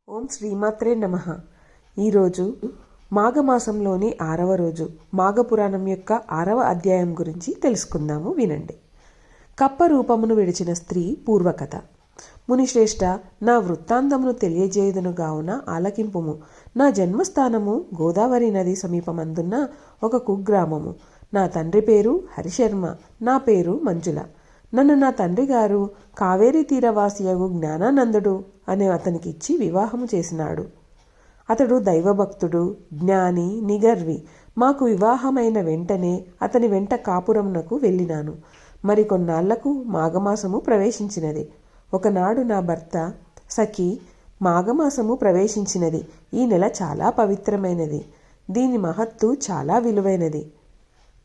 ఓం శ్రీమాత్రే నమః. ఈరోజు మాఘమాసంలోని 6వ రోజు మాఘపురాణం యొక్క 6వ అధ్యాయం గురించి తెలుసుకుందాము. వినండి. కప్ప రూపమును విడిచిన స్త్రీ పూర్వకథ. మునిశ్రేష్ఠ, నా వృత్తాంతమును తెలియజేయుదును గావున ఆలకింపుము. నా జన్మస్థానము గోదావరి నది సమీపమందున్న ఒక కుగ్రామము. నా తండ్రి పేరు హరిశర్మ, నా పేరు మంజుల. నన్ను నా తండ్రి గారు కావేరీ తీరవాసియగు జ్ఞానానందుడు అనే అతనికి ఇచ్చి వివాహము చేసినాడు. అతడు దైవభక్తుడు, జ్ఞాని, నిగర్వి. మాకు వివాహమైన వెంటనే అతని వెంట కాపురమునకు వెళ్ళినాను. మరికొన్నాళ్లకు మాఘమాసము ప్రవేశించినది. ఒకనాడు నా భర్త, సఖి, మాఘమాసము ప్రవేశించినది. ఈ నెల చాలా పవిత్రమైనది. దీని మహత్తు చాలా విలువైనది.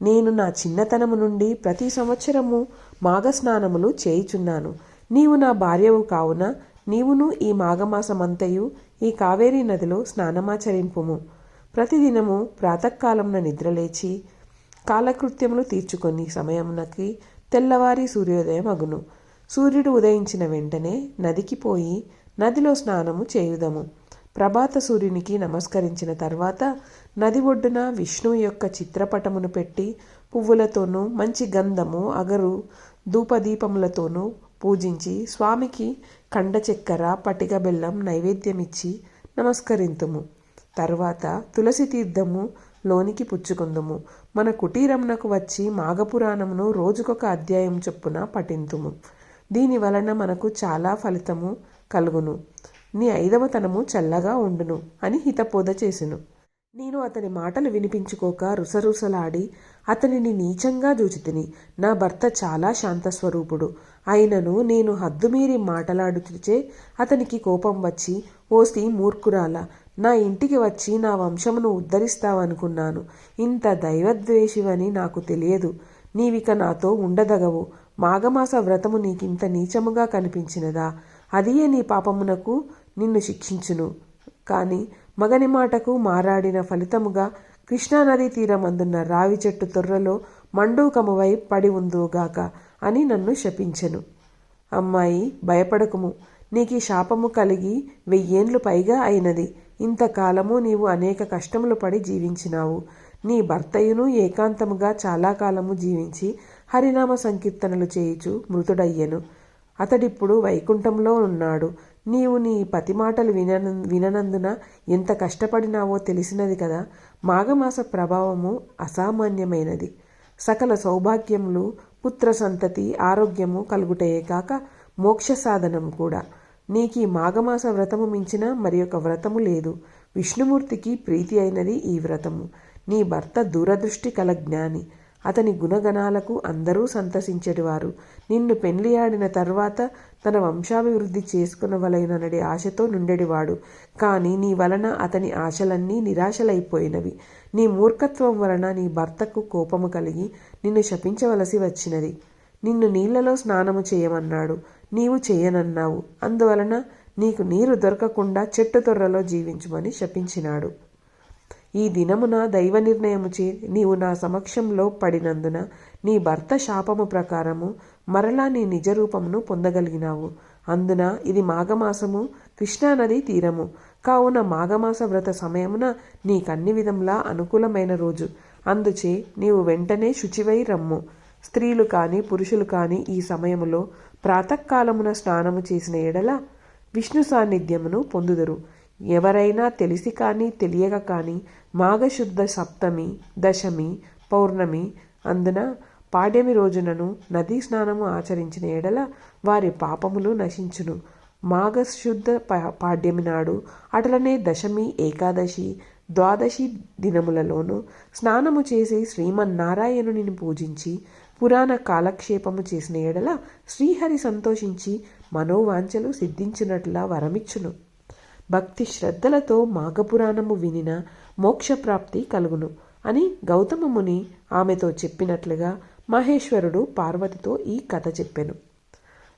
నేను నా చిన్నతనము నుండి ప్రతి సంవత్సరము మాఘస్నానములు చేయుచున్నాను. నీవు నా భార్యవు కావున నీవును ఈ మాఘమాసమంతయు ఈ కావేరీ నదిలో స్నానమాచరింపుము. ప్రతిదినము ప్రాతకాలమున నిద్రలేచి కాలకృత్యములు తీర్చుకొని సమయమునకి తెల్లవారి సూర్యోదయం అగును. సూర్యుడు ఉదయించిన వెంటనే నదికి పోయి నదిలో స్నానము చేయుదము. ప్రభాత సూర్యునికి నమస్కరించిన తర్వాత నది ఒడ్డున విష్ణువు యొక్క చిత్రపటమును పెట్టి పువ్వులతోనూ మంచి గంధము, అగరు, ధూపదీపములతోనూ పూజించి స్వామికి కండ చక్కెర, పటిక బెల్లం నైవేద్యమిచ్చి నమస్కరింతుము. తర్వాత తులసి తీర్థము లోనికి పుచ్చుకుందుము. మన కుటీరమునకు వచ్చి మాఘపురాణమును రోజుకొక అధ్యాయం చొప్పున పఠింతుము. దీని వలన మనకు చాలా ఫలితము కలుగును. నీ 5వ తనము చల్లగా ఉండును అని హితబోధ చేసెను. నేను అతని మాటలు వినిపించుకోక రుసరుసలాడి అతనిని నీచంగా చూచితిని. నా భర్త చాలా శాంతస్వరూపుడు. అయినను నేను హద్దుమీరి మాటలాడుచే అతనికి కోపం వచ్చి, ఓసి మూర్ఖురాల, నా ఇంటికి వచ్చి నా వంశమును ఉద్ధరిస్తావనుకున్నాను. ఇంత దైవద్వేషివని నాకు తెలియదు. నీవిక నాతో ఉండదగవు. మాఘమాస వ్రతము నీకింత నీచముగా కనిపించినదా? అదియే నీ పాపమునకు నిన్ను శిక్షించును. కాని మగని మాటకు మారాడిన ఫలితముగా కృష్ణానదీ తీరమందున్న రావి చెట్టు తొర్రలో మండూకమువై పడి ఉందుగాక అని నన్ను శపించెను. అమ్మాయి, భయపడకుము. నీకు శాపము కలిగి 1000 ఏండ్లు పైగా అయినది. ఇంతకాలము నీవు అనేక కష్టములు పడి జీవించినావు. నీ భర్తయును ఏకాంతముగా చాలా కాలము జీవించి హరినామ సంకీర్తనలు చేయుచు మృతుడయ్యెను. అతడిప్పుడు వైకుంఠంలో ఉన్నాడు. నీవు నీ పతి మాటలు విననందున ఎంత కష్టపడినావో తెలిసినది కదా. మాఘమాస ప్రభావము అసామాన్యమైనది. సకల సౌభాగ్యములు, పుత్ర సంతతి, ఆరోగ్యము కలుగుటయే కాక మోక్ష సాధనము కూడా. నీకు మాఘమాస వ్రతము మించిన మరి ఒక వ్రతము లేదు. విష్ణుమూర్తికి ప్రీతి అయినది ఈ వ్రతము. నీ భర్త దూరదృష్టి కల జ్ఞాని. అతని గుణగణాలకు అందరూ సంతసించేటివారు. నిన్ను పెండ్లియాడిన తర్వాత తన వంశాభివృద్ధి చేసుకునవలెననడి ఆశతో నుండెడివాడు. కానీ నీ వలన అతని ఆశలన్నీ నిరాశలైపోయినవి. నీ మూర్ఖత్వం వలన నీ భర్తకు కోపము కలిగి నిన్ను శపించవలసి వచ్చినది. నిన్ను నీళ్లలో స్నానము చేయమన్నాడు. నీవు చేయనన్నావు. అందువలన నీకు నీరు దొరకకుండా చెట్టు తొర్రలో జీవించుమని శపించినాడు. ఈ దినమున దైవ నిర్ణయముచే నీవు నా సమక్షంలో పడినందున నీ భర్త శాపము ప్రకారము మరలా నీ నిజరూపమును పొందగలిగినావు. అందున ఇది మాఘమాసము, కృష్ణానది తీరము. కావున మాఘమాస వ్రత సమయమున నీకన్ని విధంలా అనుకూలమైన రోజు. అందుచే నీవు వెంటనే శుచివై రమ్ము. స్త్రీలు కాని పురుషులు కాని ఈ సమయములో ప్రాతకాలమున స్నానము చేసిన ఎడల విష్ణు సాన్నిధ్యమును పొందుదురు. ఎవరైనా తెలిసి కానీ తెలియక కానీ మాఘశుద్ధ సప్తమి, దశమి, పౌర్ణమి అందున పాడ్యమి రోజునను నదీ స్నానము ఆచరించిన ఎడల వారి పాపములు నశించును. మాఘశుద్ధ పాడ్యమి నాడు అటలనే దశమి, ఏకాదశి, ద్వాదశి దినములలోనూ స్నానము చేసి శ్రీమన్నారాయణుని పూజించి పురాణ కాలక్షేపము చేసిన ఎడల శ్రీహరి సంతోషించి మనోవాంఛలు సిద్ధించినట్లా వరమిచ్చును. భక్తి శ్రద్ధలతో మాఘపురాణము వినిన మోక్షప్రాప్తి కలుగును అని గౌతమ ముని ఆమెతో చెప్పినట్లుగా మహేశ్వరుడు పార్వతితో ఈ కథ చెప్పెను.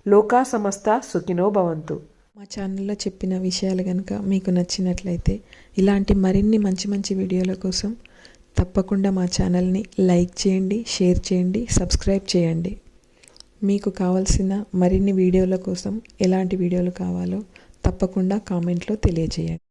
లోకా సమస్త సుఖినో భవంతు. మా ఛానల్లో చెప్పిన విషయాలు కనుక మీకు నచ్చినట్లయితే ఇలాంటి మరిన్ని మంచి మంచి వీడియోల కోసం తప్పకుండా మా ఛానల్ని లైక్ చేయండి, షేర్ చేయండి, సబ్స్క్రైబ్ చేయండి. మీకు కావాల్సిన మరిన్ని వీడియోల కోసం ఎలాంటి వీడియోలు కావాలో తప్పకుండా కామెంట్లో తెలియజేయండి.